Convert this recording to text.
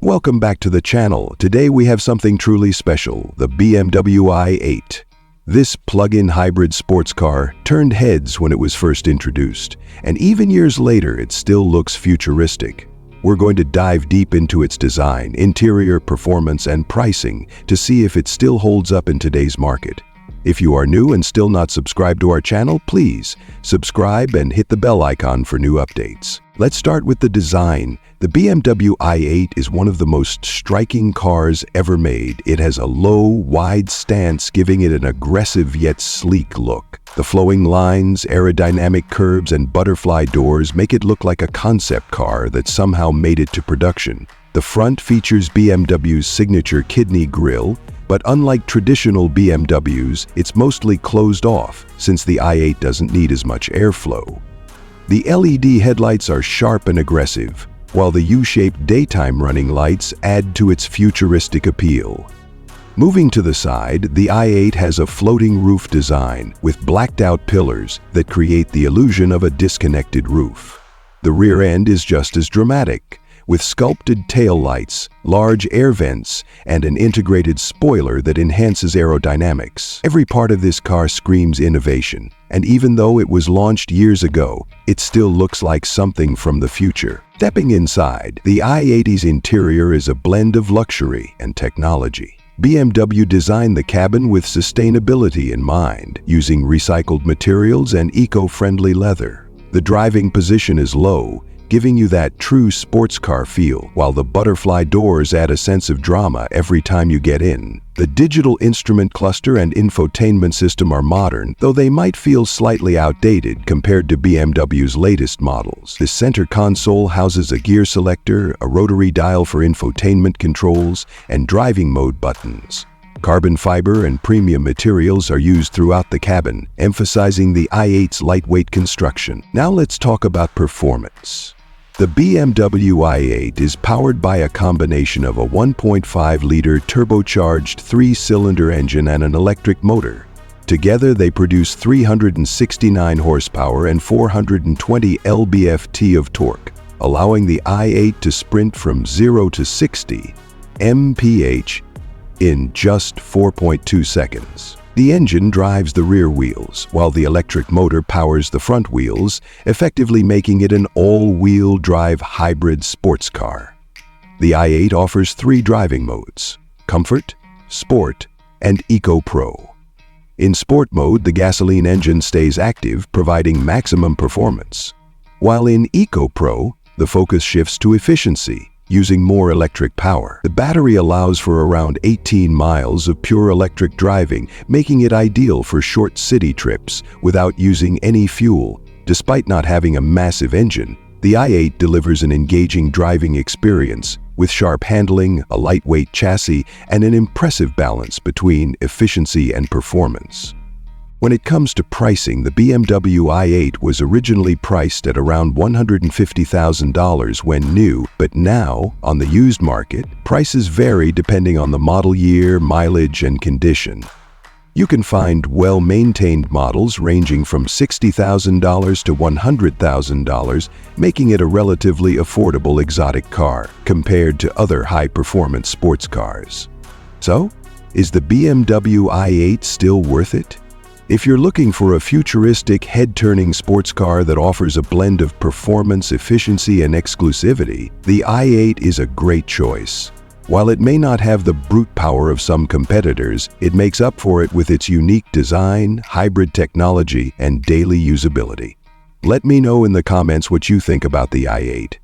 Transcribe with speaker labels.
Speaker 1: Welcome back to the channel. Today we have something truly special, the BMW i8. This plug-in hybrid sports car turned heads when it was first introduced, and even years later it still looks futuristic. We're going to dive deep into its design, interior, performance, and pricing to see if it still holds up in today's market. If you are new and still not subscribed to our channel, please subscribe and hit the bell icon for new updates. Let's start with the design. The BMW i8 is one of the most striking cars ever made. It has a low, wide stance, giving it an aggressive yet sleek look. The flowing lines, aerodynamic curves, and butterfly doors make it look like a concept car that somehow made it to production. The front features BMW's signature kidney grille, but unlike traditional BMWs, it's mostly closed off since the i8 doesn't need as much airflow. The LED headlights are sharp and aggressive, while the U-shaped daytime running lights add to its futuristic appeal. Moving to the side, the i8 has a floating roof design with blacked-out pillars that create the illusion of a disconnected roof. The rear end is just as dramatic, with sculpted taillights, large air vents, and an integrated spoiler that enhances aerodynamics. Every part of this car screams innovation, and even though it was launched years ago, it still looks like something from the future. Stepping inside, the i8's interior is a blend of luxury and technology. BMW designed the cabin with sustainability in mind, using recycled materials and eco-friendly leather. The driving position is low, giving you that true sports car feel, while the butterfly doors add a sense of drama every time you get in. The digital instrument cluster and infotainment system are modern, though they might feel slightly outdated compared to BMW's latest models. The center console houses a gear selector, a rotary dial for infotainment controls, and driving mode buttons. Carbon fiber and premium materials are used throughout the cabin, emphasizing the i8's lightweight construction. Now let's talk about performance. The BMW i8 is powered by a combination of a 1.5-liter turbocharged 3-cylinder engine and an electric motor. Together they produce 369 horsepower and 420 lb-ft of torque, allowing the i8 to sprint from 0 to 60 mph in just 4.2 seconds. The engine drives the rear wheels, while the electric motor powers the front wheels, effectively making it an all-wheel drive hybrid sports car. The i8 offers 3 driving modes: Comfort, Sport, and Eco Pro. In Sport mode, the gasoline engine stays active, providing maximum performance, while in Eco Pro, the focus shifts to efficiency, using more electric power. The battery allows for around 18 miles of pure electric driving, making it ideal for short city trips without using any fuel. Despite not having a massive engine, the i8 delivers an engaging driving experience with sharp handling, a lightweight chassis, and an impressive balance between efficiency and performance. When it comes to pricing, the BMW i8 was originally priced at around $150,000 when new, but now, on the used market, prices vary depending on the model year, mileage, and condition. You can find well-maintained models ranging from $60,000 to $100,000, making it a relatively affordable exotic car compared to other high-performance sports cars. So, is the BMW i8 still worth it? If you're looking for a futuristic, head-turning sports car that offers a blend of performance, efficiency, and exclusivity, the i8 is a great choice. While it may not have the brute power of some competitors, it makes up for it with its unique design, hybrid technology, and daily usability. Let me know in the comments what you think about the i8.